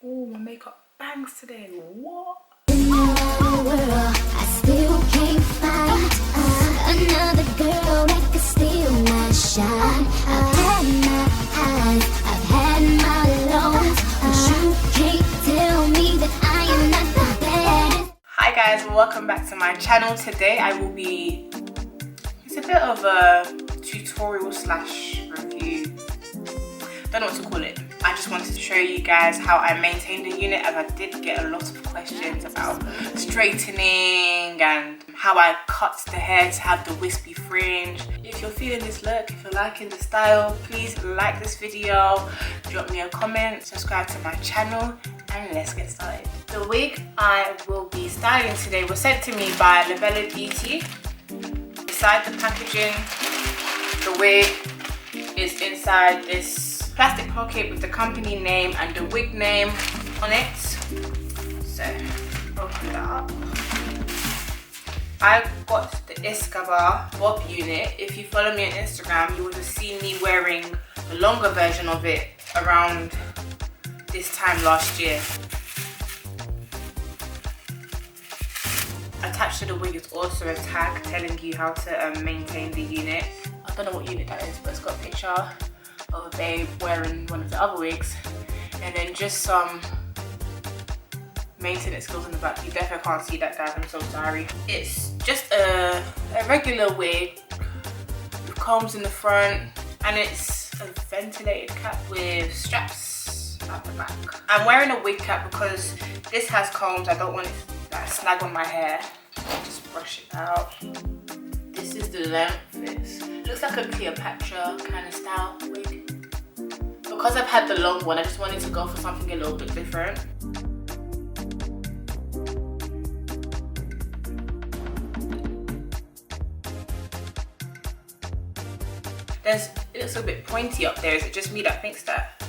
Oh, my makeup bangs today. What? I still can't find another girl that could steal my shine. I've had my highs, I've had my lows, but you can't tell me that I am not the baddest. Hi guys, welcome back to my channel. Today I will be, it's a bit of a tutorial slash review. Don't know what to call it. I just wanted to show you guys how I maintain the unit, as I did get a lot of questions about straightening and how I cut the hair to have the wispy fringe. If you're feeling this look, if you're liking the style, please like this video, drop me a comment, subscribe to my channel, and let's get started. The wig I will be styling today was sent to me by Labella Beauty. Beside the packaging, the wig is inside this plastic pocket with the company name and the wig name on it. So open that up. I got the Iskaba Bob Unit. If you follow me on Instagram, you would have seen me wearing the longer version of it around this time last year. Attached to the wig is also a tag telling you how to maintain the unit. I don't know what unit that is, but it's got a picture of a babe wearing one of the other wigs, and then just some maintenance skills in the back. You definitely can't see that, guys, I'm so sorry. It's just a regular wig with combs in the front, and it's a ventilated cap with straps at the back. I'm wearing a wig cap because this has combs. I don't want it to snag on my hair. I'll just brush it out. This is the length. It looks like a Cleopatra kind of style wig. Because I've had the long one, I just wanted to go for something a little bit different. It looks a bit pointy up there. Is it just me that thinks that?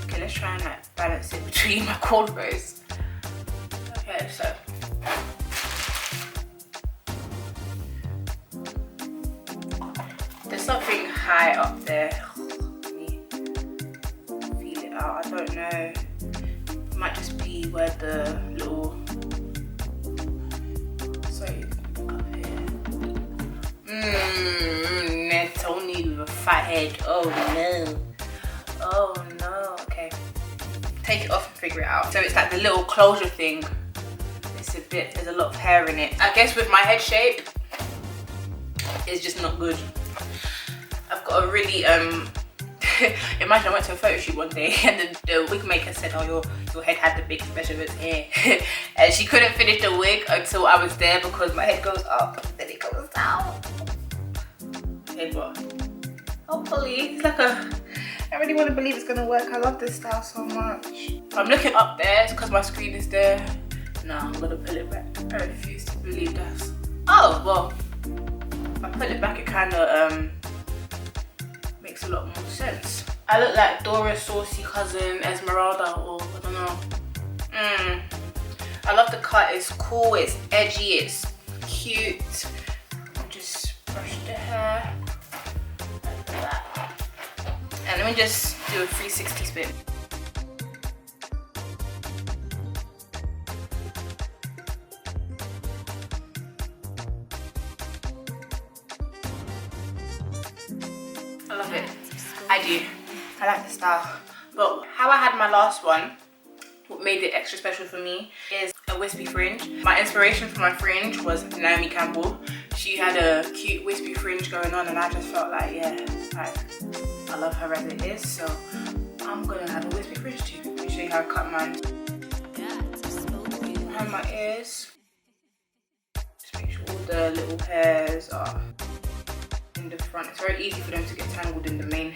Okay, let's try and like balance it between my cornrows. Okay, so there's something high up there. Let me feel it out. I don't know. It might just be where the little, sorry, up here. Tony with a fat head. Oh no. Oh no. Okay. Take it off and figure it out. So it's like the little closure thing. It's a bit, there's a lot of hair in it. I guess with my head shape, it's just not good. I've got a really imagine I went to a photo shoot one day and the wig maker said, oh, your head had the biggest measurements here. And she couldn't finish the wig until I was there because my head goes up, then it goes down. Okay, but hopefully it's like I really want to believe it's gonna work. I love this style so much. I'm looking up there because my screen is there. No, I'm gonna pull it back. I refuse to believe that. Oh, well, if I pull it back, it kind of makes a lot more sense. I look like Dora's saucy cousin Esmeralda, or I don't know. I love the cut. It's cool, it's edgy, it's cute. I'll just brush the hair like that. And let me just do a 360 spin. I love it. I do. I like the style. But how I had my last one, what made it extra special for me, is a wispy fringe. My inspiration for my fringe was Naomi Campbell. She had a cute wispy fringe going on, and I just felt like, yeah, like I love her as it is, so I'm gonna have a wispy fringe too. Let me show you how I cut mine. Behind my ears. Just make sure all the little hairs are in the front. It's very easy for them to get tangled in the main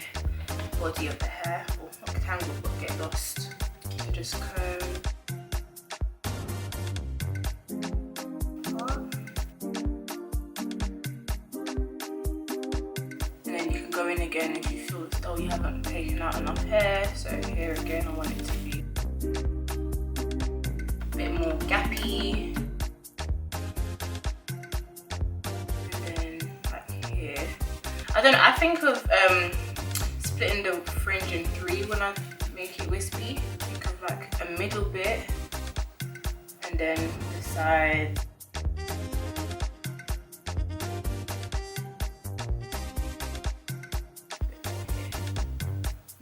body of the hair, or not tangled but get lost. So just comb up. And then you can go in again if you feel as though you haven't taken out enough hair. So here again, I want it to be a bit more gappy. And then like here. I don't know, I think of splitting the fringe in 3 when I make it wispy. Think of like a middle bit and then the side.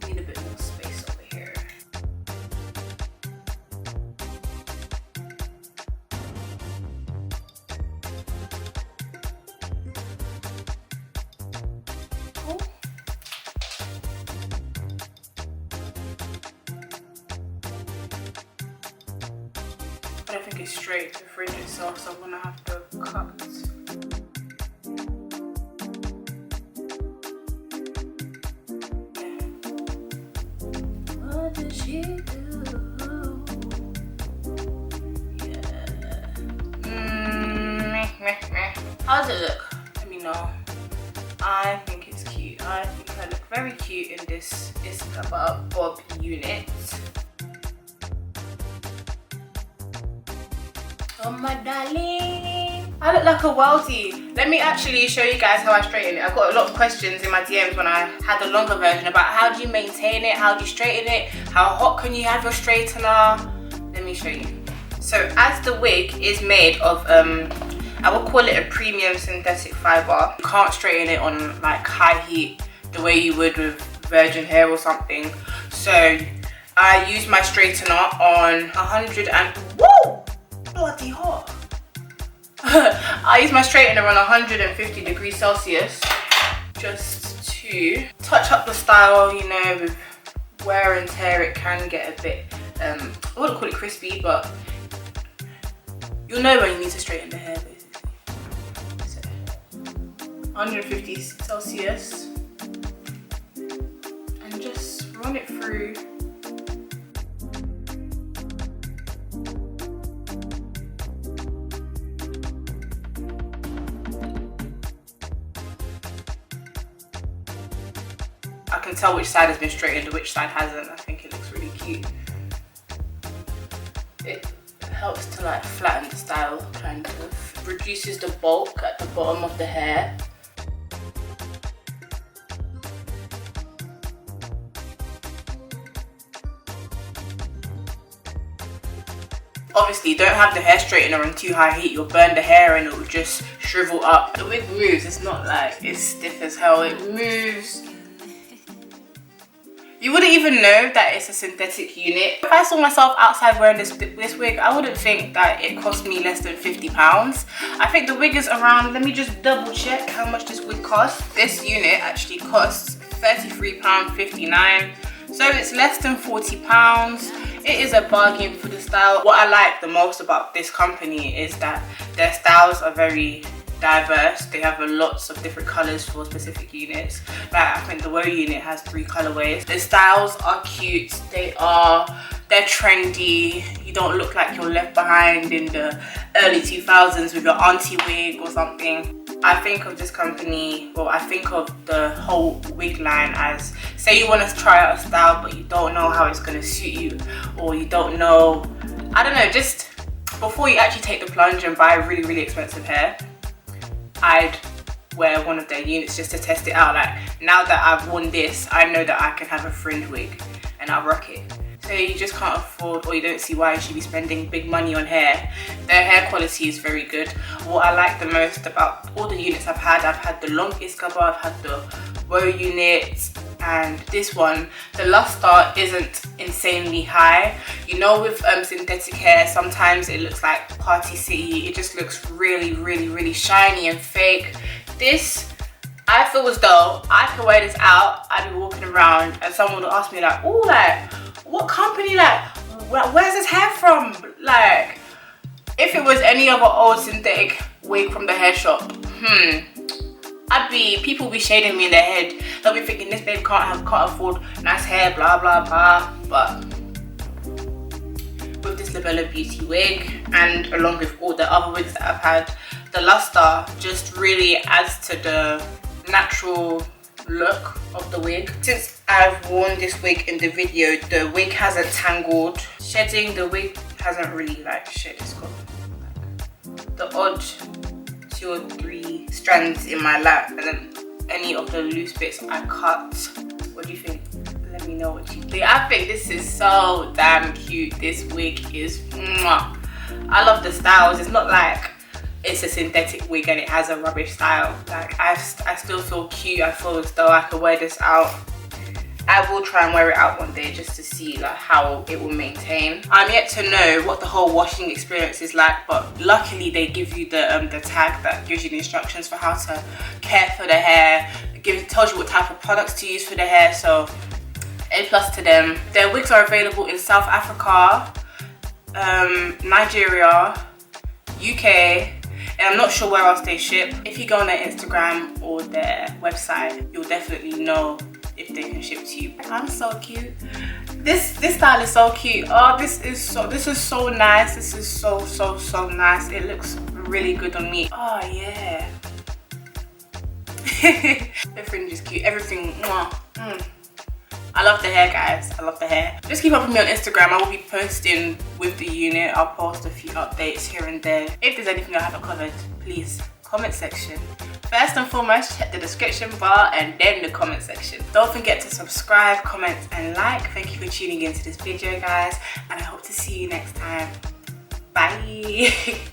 Need a bit more space over here. Cool. I don't think it's straight to fringe itself, so I'm gonna have to cut. What did she do? Yeah. How does it look? Let me know. I think it's cute. I think I look very cute in this Iskaba Bob Unit. Oh my darling, I look like a worldie. Let me actually show you guys how I straighten it. I got a lot of questions in my DMs when I had the longer version about how do you maintain it, how do you straighten it, how hot can you have your straightener. Let me show you. So as the wig is made of, I would call it a premium synthetic fiber. You can't straighten it on like high heat the way you would with virgin hair or something. So I use my straightener on 100 and, woo! Bloody hot. I use my straightener on 150 degrees Celsius just to touch up the style, you know, with wear and tear it can get a bit, I wouldn't call it crispy, but you'll know when you need to straighten the hair basically. So 150 Celsius and just run it through. I can tell which side has been straightened and which side hasn't. I think it looks really cute. It helps to like flatten the style, kind of. Reduces the bulk at the bottom of the hair. Obviously, don't have the hair straightener on too high heat. You'll burn the hair and it will just shrivel up. The wig moves. It's not like it's stiff as hell. It moves. You wouldn't even know that it's a synthetic unit. If I saw myself outside wearing this wig, I wouldn't think that it cost me less than £50. I think the wig is around, let me just double check how much this wig costs. This unit actually costs £33.59. So it's less than £40. It is a bargain for the style. What I like the most about this company is that their styles are very diverse. They have lots of different colors for specific units. Like I think the Woe unit has 3 colorways. The styles are cute. They're trendy. You don't look like you're left behind in the early 2000s with your auntie wig or something. I think of this company, well, I think of the whole wig line as, say you want to try out a style but you don't know how it's going to suit you, or you don't know, I don't know, just before you actually take the plunge and buy really, really expensive hair, I'd wear one of their units just to test it out. Like, now that I've worn this, I know that I can have a fringe wig and I'll rock it. So you just can't afford, or you don't see why you should be spending big money on hair. Their hair quality is very good. What I like the most about all the units I've had the long Iskaba, I've had the Woe unit, and this one, the luster isn't insanely high. You know, with synthetic hair, sometimes it looks like Party City. It just looks really, really, really shiny and fake. This, I feel as though I can wear this out. I'd be walking around and someone would ask me like, oh, like, what company, like, where's this hair from? Like, if it was any other old synthetic wig from the hair shop, people be shading me in their head. They'll be thinking this babe can't afford nice hair, blah, blah, blah. But with this Labella Beauty wig, and along with all the other wigs that I've had, the luster just really adds to the natural look of the wig. Since I've worn this wig in the video, the wig hasn't tangled. Shedding, the wig hasn't really like shed. It's got like the odd 2 or 3 strands in my lap, and then any of the loose bits I cut. What do you think? let me know what you think. I think this is so damn cute. This wig is mwah. I love the styles. It's not like it's a synthetic wig and it has a rubbish style. Like I still feel cute. I feel as though I could wear this out. I will try and wear it out one day just to see like how it will maintain. I'm yet to know what the whole washing experience is like, but luckily they give you the tag that gives you the instructions for how to care for the hair. It tells you what type of products to use for the hair, so A+ to them. Their wigs are available in South Africa, Nigeria, UK, and I'm not sure where else they ship. If you go on their Instagram or their website, you'll definitely know if they can ship to you. I'm so cute. This style is so cute. Oh, this is so nice. This is so nice. It looks really good on me. Oh yeah. The fringe is cute. Everything. I love the hair, guys. I love the hair. Just keep up with me on Instagram. I will be posting with the unit. I'll post a few updates here and there. If there's anything I haven't covered, please comment section. First and foremost, check the description bar and then the comment section. Don't forget to subscribe, comment and like. Thank you for tuning into this video, guys, and I hope to see you next time. Bye.